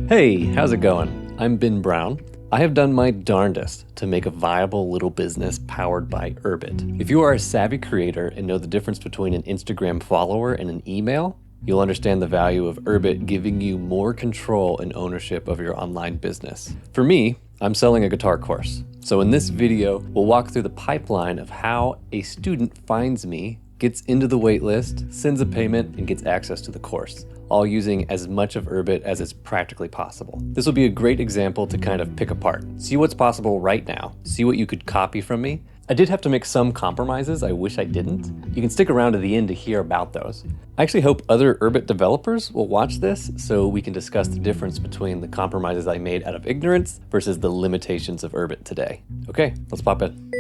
Hey, how's it going? I'm Ben Brown. I have done my darndest to make a viable little business powered by Urbit. If you are a savvy creator and know the difference between an Instagram follower and an email, you'll understand the value of Urbit giving you more control and ownership of your online business. For me, I'm selling a guitar course. So in this video, we'll walk through the pipeline of how a student finds me, gets into the waitlist, sends a payment, and gets access to the course, all using as much of Urbit as is practically possible. This will be a great example to kind of pick apart. See what's possible right now. See what you could copy from me. I did have to make some compromises. I wish I didn't. You can stick around to the end to hear about those. I actually hope other Urbit developers will watch this so we can discuss the difference between the compromises I made out of ignorance versus the limitations of Urbit today. Okay, let's pop in.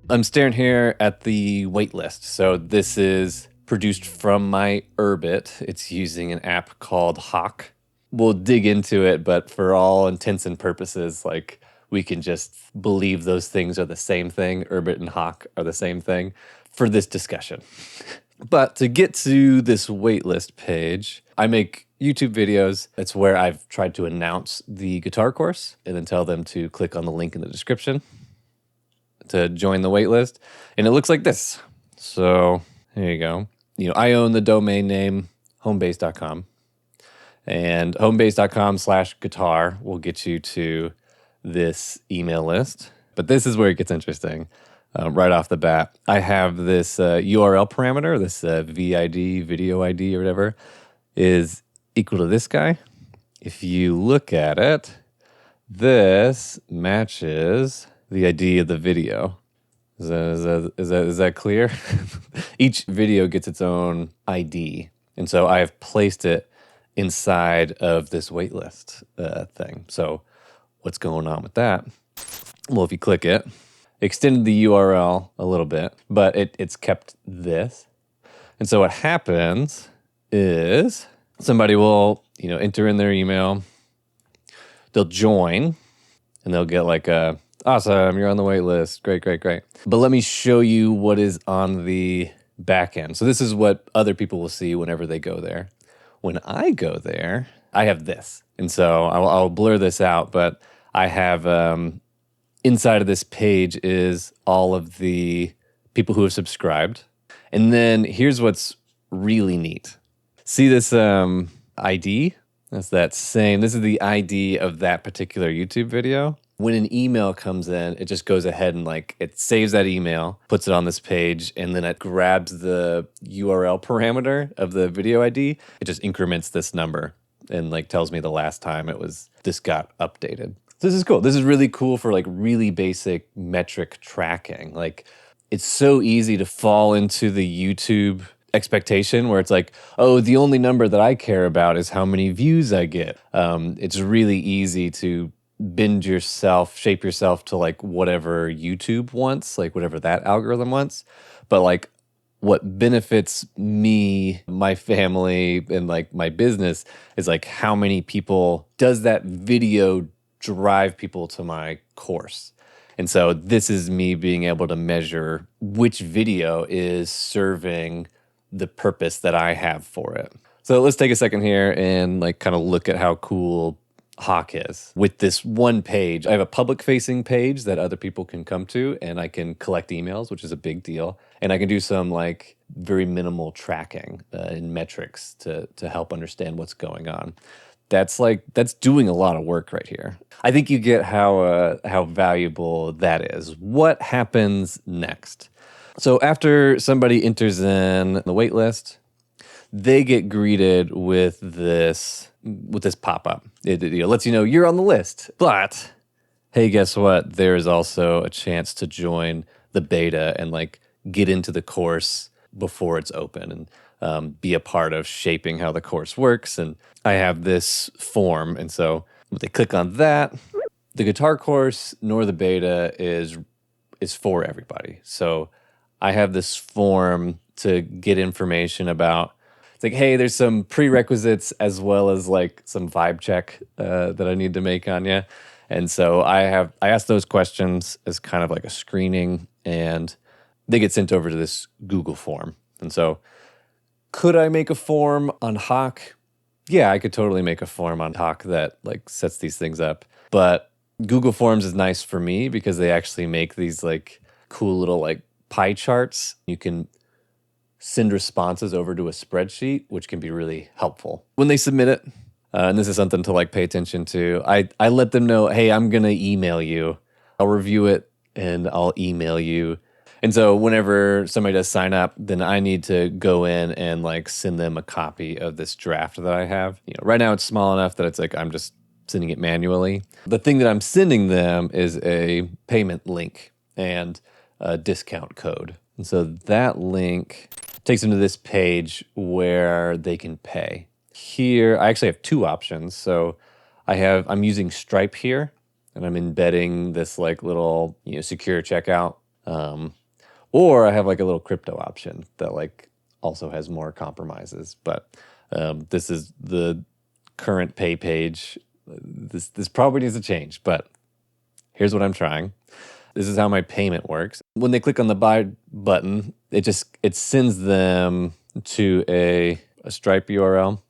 I'm staring here at the waitlist. So this is produced from my Urbit. It's using an app called Hawk. We'll dig into it, but for all intents and purposes, like, we can just believe those things are the same thing. Urbit and Hawk are the same thing for this discussion. But to get to this waitlist page, I make YouTube videos. It's where I've tried to announce the guitar course and then tell them to click on the link in the description to join the waitlist. And it looks like this. So here you go. I own the domain name homebase.com, and homebase.com/guitar will get you to this email list. But this is where it gets interesting. Right off the bat, I have this URL parameter, this VID, video ID or whatever, is equal to this guy. If you look at it, this matches the ID of the video. Is that clear? Each video gets its own ID. And so I have placed it inside of this waitlist thing. So what's going on with that? Well, if you click it, extended the URL a little bit, but it's kept this. And so what happens is somebody will, enter in their email, they'll join, and they'll get like a, awesome, you're on the wait list. Great, great, great. But let me show you what is on the back end. So this is what other people will see whenever they go there. When I go there, I have this. And so I'll blur this out, but I have inside of this page is all of the people who have subscribed. And then here's what's really neat. See this ID? That's that same, this is the ID of that particular YouTube video. When an email comes in, it just goes ahead and it saves that email, puts it on this page, and then it grabs the URL parameter of the video ID. It just increments this number and tells me the last time this got updated. So this is cool. This is really cool for really basic metric tracking. It's so easy to fall into the YouTube expectation where it's oh, the only number that I care about is how many views I get. It's really easy to bend yourself, shape yourself to whatever YouTube wants, whatever that algorithm wants. But what benefits me, my family, and my business is how many people does that video drive people to my course. And so this is me being able to measure which video is serving the purpose that I have for it. So let's take a second here and kind of look at how cool Hawk is. With this one page, I have a public-facing page that other people can come to, and I can collect emails, which is a big deal. And I can do some very minimal tracking and metrics to help understand what's going on. That's doing a lot of work right here. I think you get how valuable that is. What happens next? So after somebody enters in the waitlist, they get greeted with this pop-up. It lets you know you're on the list. But hey, guess what? There's also a chance to join the beta and get into the course before it's open and be a part of shaping how the course works. And I have this form. And so when they click on that, the guitar course nor the beta is for everybody. So I have this form to get information about. It's hey, there's some prerequisites as well as some vibe check that I need to make on you. And so I asked those questions as kind of a screening, and they get sent over to this Google form. And so could I make a form on Hawk? Yeah, I could totally make a form on Talk that like sets these things up. But Google Forms is nice for me because they actually make these like cool little like pie charts. You can send responses over to a spreadsheet, which can be really helpful when they submit it. And this is something to like pay attention to. I let them know, hey, I'm gonna email you. I'll review it and I'll email you. And so whenever somebody does sign up, then I need to go in and like send them a copy of this draft that I have. You know, right now it's small enough that it's like I'm just sending it manually. The thing that I'm sending them is a payment link and a discount code. And so that link takes them to this page where they can pay. Here, I actually have two options. So I'm using Stripe here, and I'm embedding this like little, secure checkout. Or I have like a little crypto option that like also has more compromises. But this is the current pay page. This probably needs to change, but here's what I'm trying. This is how my payment works. When they click on the buy button, it sends them to a Stripe URL.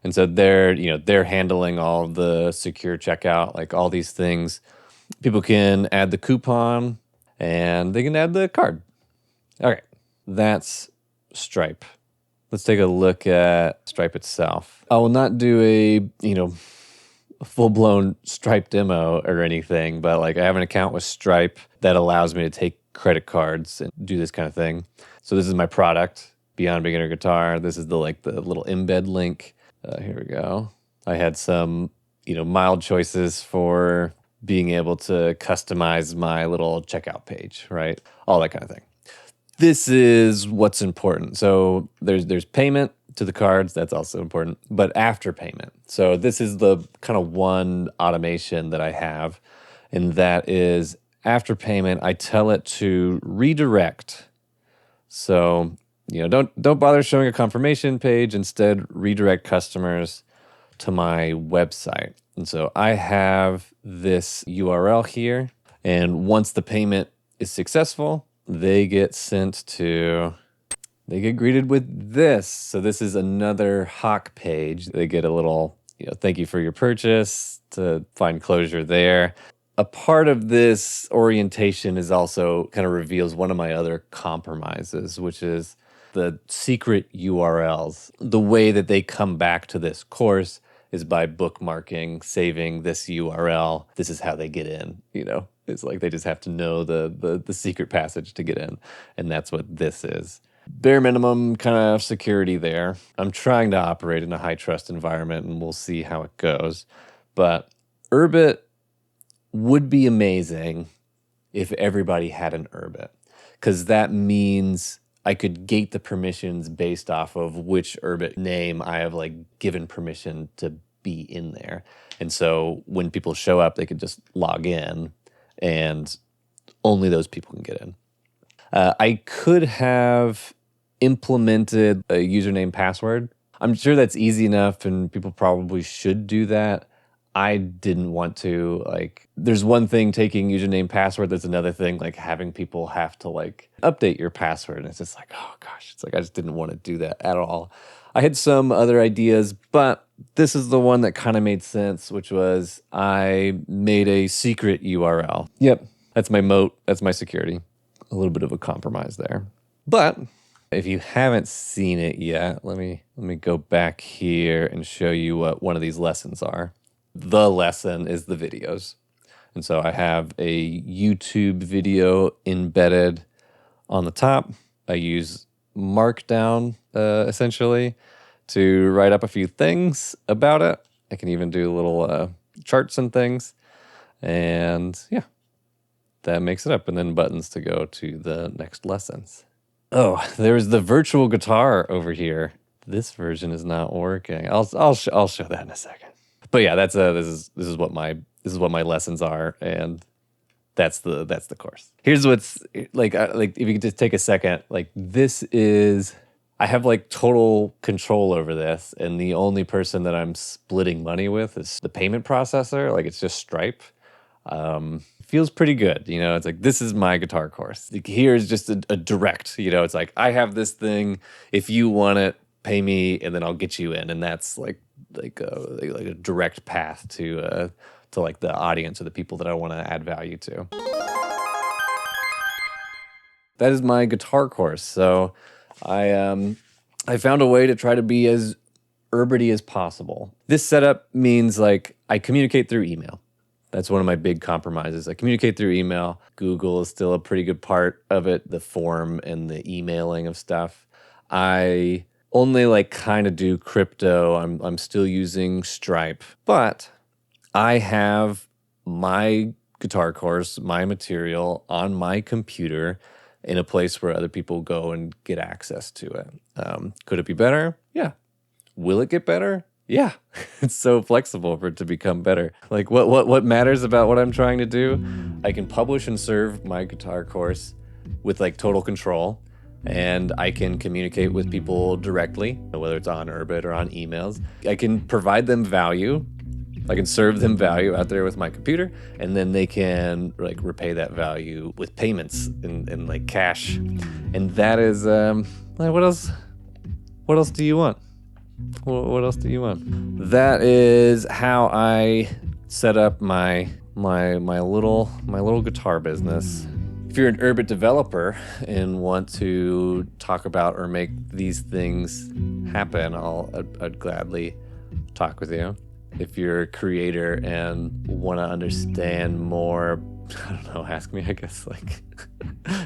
And so they're handling all of the secure checkout, like all these things. People can add the coupon and they can add the card. Okay, that's Stripe. Let's take a look at Stripe itself. I will not do a full-blown Stripe demo or anything, but like I have an account with Stripe that allows me to take credit cards and do this kind of thing. So this is my product, Beyond Beginner Guitar. This is the little embed link. Here we go. I had some, mild choices for being able to customize my little checkout page, right? All that kind of thing. This is what's important. So there's payment to the cards. That's also important, but after payment. So this is the kind of one automation that I have, and that is after payment, I tell it to redirect. So, don't bother showing a confirmation page. Instead, redirect customers to my website. And so I have this URL here, and once the payment is successful, they get greeted with this. So this is another Hawk page. They get a little, thank you for your purchase, to find closure there. A part of this orientation is also kind of reveals one of my other compromises, which is the secret URLs. The way that they come back to this course is by bookmarking, saving this URL. This is how they get in, It's like they just have to know the secret passage to get in, and that's what this is. Bare minimum kind of security there. I'm trying to operate in a high trust environment, and we'll see how it goes. But Urbit would be amazing if everybody had an Urbit, because that means I could gate the permissions based off of which Urbit name I have given permission to be in there. And so when people show up, they could just log in and only those people can get in. I could have implemented a username password. I'm sure that's easy enough and people probably should do that. I didn't want to. There's one thing taking username password, there's another thing having people have to update your password. And it's just oh gosh, it's I just didn't want to do that at all. I had some other ideas, but this is the one that kind of made sense, which was I made a secret URL. Yep, that's my moat, that's my security. A little bit of a compromise there. But if you haven't seen it yet, let me go back here and show you what one of these lessons are. The lesson is the videos. And so I have a YouTube video embedded on the top. I use Markdown essentially to write up a few things about it. I can even do little charts and things. And yeah, that makes it up. And then buttons to go to the next lessons. Oh, there's the virtual guitar over here. This version is not working. I'll show that in a second. But yeah, this is what my lessons are, and that's the course. Here's what's if you could just take a second, this is, I have total control over this, and the only person that I'm splitting money with is the payment processor. It's just Stripe. Feels pretty good, it's this is my guitar course. Here's just a direct, it's I have this thing, if you want it, pay me, and then I'll get you in. And that's a direct path to like the audience or the people that I want to add value to. That is my guitar course. So I found a way to try to be as Urbity as possible. This setup means like I communicate through email. That's one of my big compromises. I communicate through email. Google is still a pretty good part of it, the form and the emailing of stuff. I only like kind of do crypto. I'm still using Stripe, but I have my guitar course, my material on my computer in a place where other people go and get access to it. Could it be better? Yeah. Will it get better? Yeah. It's so flexible for it to become better. Like what matters about what I'm trying to do? I can publish and serve my guitar course with like total control, and I can communicate with people directly, whether it's on Urbit or on emails. I can provide them value. I can serve them value out there with my computer, and then they can like repay that value with payments and like cash. And that is what else? What else do you want? What else do you want? That is how I set up my little guitar business. If you're an Urbit developer and want to talk about or make these things happen, I'd gladly talk with you. If you're a creator and want to understand more, I don't know, ask me, I guess, like,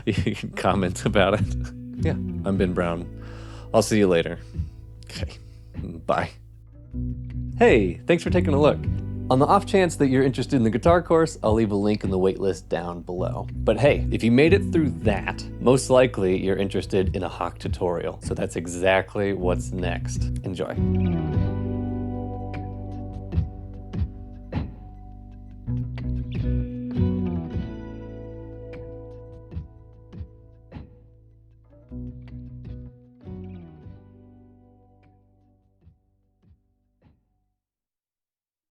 you can comment about it. Yeah, I'm Ben Brown. I'll see you later. Okay, bye. Hey, thanks for taking a look. On the off chance that you're interested in the guitar course, I'll leave a link in the waitlist down below. But hey, if you made it through that, most likely you're interested in a Hawk tutorial. So that's exactly what's next. Enjoy.